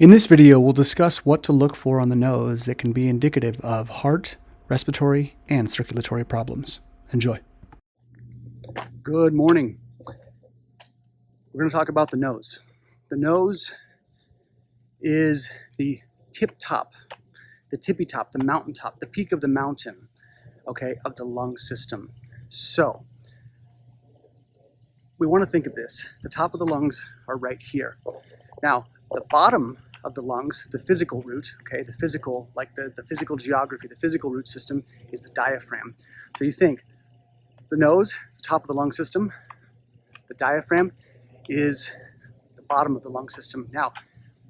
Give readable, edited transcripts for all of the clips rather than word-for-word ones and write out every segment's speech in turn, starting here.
In this video, we'll discuss what to look for on the nose that can be indicative of heart, respiratory, and circulatory problems. Enjoy. Good morning. We're going to talk about the nose. The nose is the tippy top, the mountaintop, the peak of the mountain, okay, of the lung system. So we want to think of this. The top of the lungs are right here. Now, the bottom of the lungs, the physical root, okay, the physical, like the physical geography, the physical root system is the diaphragm. So you think the nose is the top of the lung system, the diaphragm is the bottom of the lung system. Now,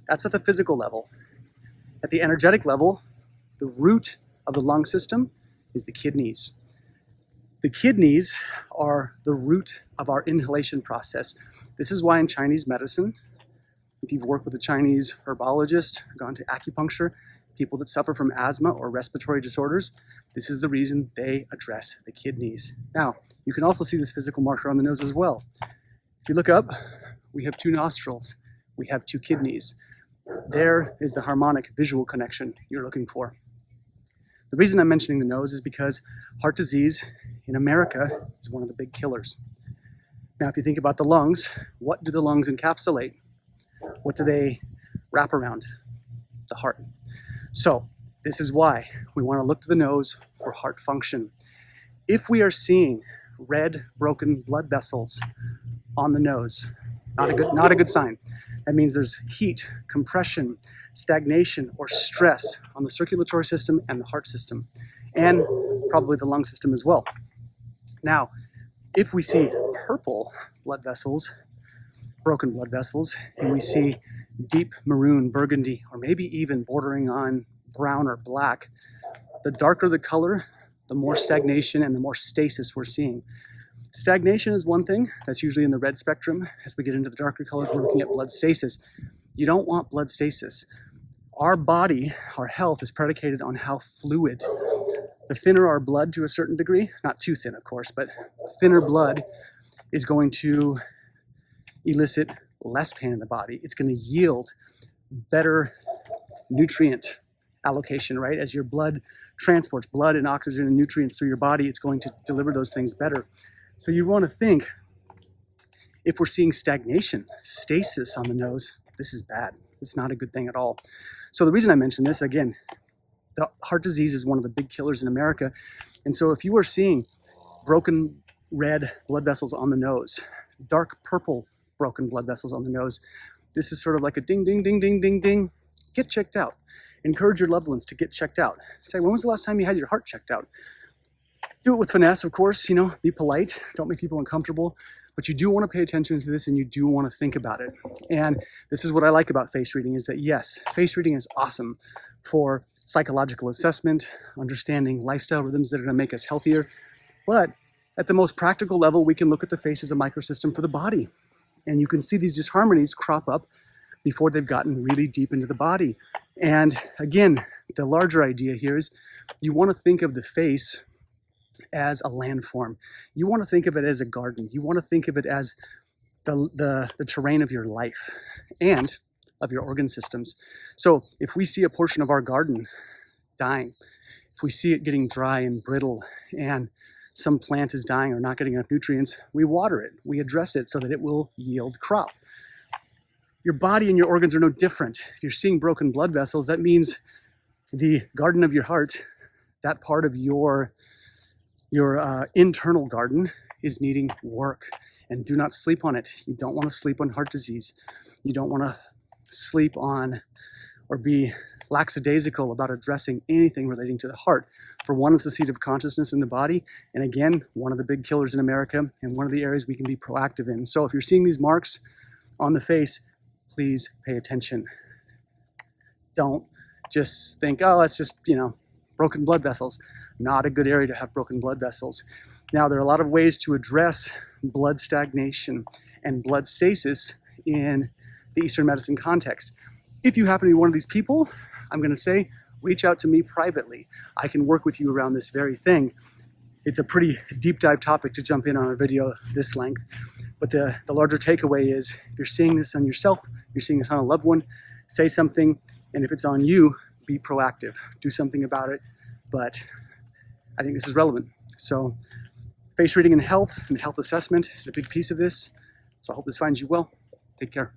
that's at the physical level. At the energetic level, the root of the lung system is the kidneys. The kidneys are the root of our inhalation process. This is why in Chinese medicine, if you've worked with a Chinese herbologist, gone to acupuncture, people that suffer from asthma or respiratory disorders, this is the reason they address the kidneys. Now, you can also see this physical marker on the nose as well. If you look up, we have two nostrils, we have two kidneys. There is the harmonic visual connection you're looking for. The reason I'm mentioning the nose is because heart disease in America is one of the big killers. Now, if you think about the lungs, what do the lungs encapsulate? What do they wrap around? The heart. So this is why we want to look to the nose for heart function. If we are seeing red broken blood vessels on the nose, not a good sign. That means there's heat, compression, stagnation, or stress on the circulatory system and the heart system, and probably the lung system as well. Now, if we see purple blood vessels, broken blood vessels, and we see deep maroon, burgundy, or maybe even bordering on brown or black, the darker the color, the more stagnation and the more stasis we're seeing. Stagnation is one thing, that's usually in the red spectrum. As we get into the darker colors, we're looking at blood stasis. You don't want blood stasis. Our body, our health is predicated on how fluid. The thinner our blood to a certain degree, not too thin of course, but thinner blood is going to elicit less pain in the body. It's going to yield better nutrient allocation, right? As your blood transports blood and oxygen and nutrients through your body, it's going to deliver those things better. So you want to think, if we're seeing stagnation, stasis on the nose, this is bad. It's not a good thing at all. So the reason I mention this, again, the heart disease is one of the big killers in America. And so if you are seeing broken red blood vessels on the nose, dark purple broken blood vessels on the nose, this is sort of like a ding, ding, ding, ding, ding, ding. Get checked out. Encourage your loved ones to get checked out. Say, when was the last time you had your heart checked out? Do it with finesse, of course, be polite. Don't make people uncomfortable. But you do want to pay attention to this and you do want to think about it. And this is what I like about face reading is that yes, face reading is awesome for psychological assessment, understanding lifestyle rhythms that are going to make us healthier. But at the most practical level, we can look at the face as a microsystem for the body. And you can see these disharmonies crop up before they've gotten really deep into the body. And again, the larger idea here is you want to think of the face as a landform. You want to think of it as a garden. You want to think of it as the terrain of your life and of your organ systems. So if we see a portion of our garden dying, if we see it getting dry and brittle and some plant is dying or not getting enough nutrients, we water it, we address it so that it will yield crop. Your body and your organs are no different. If you're seeing broken blood vessels, that means the garden of your heart, that part of your internal garden is needing work, and do not sleep on it. You don't want to sleep on heart disease. You don't want to sleep on or be lackadaisical about addressing anything relating to the heart. For one, it's the seat of consciousness in the body, and again, one of the big killers in America, and one of the areas we can be proactive in. So if you're seeing these marks on the face, please pay attention. Don't just think, oh, it's just, broken blood vessels. Not a good area to have broken blood vessels. Now, there are a lot of ways to address blood stagnation and blood stasis in the Eastern medicine context. If you happen to be one of these people, I'm going to say, reach out to me privately. I can work with you around this very thing. It's a pretty deep dive topic to jump in on a video this length. But the larger takeaway is, if you're seeing this on yourself, you're seeing this on a loved one, say something, and if it's on you, be proactive. Do something about it, but I think this is relevant. So face reading and health assessment is a big piece of this. So I hope this finds you well. Take care.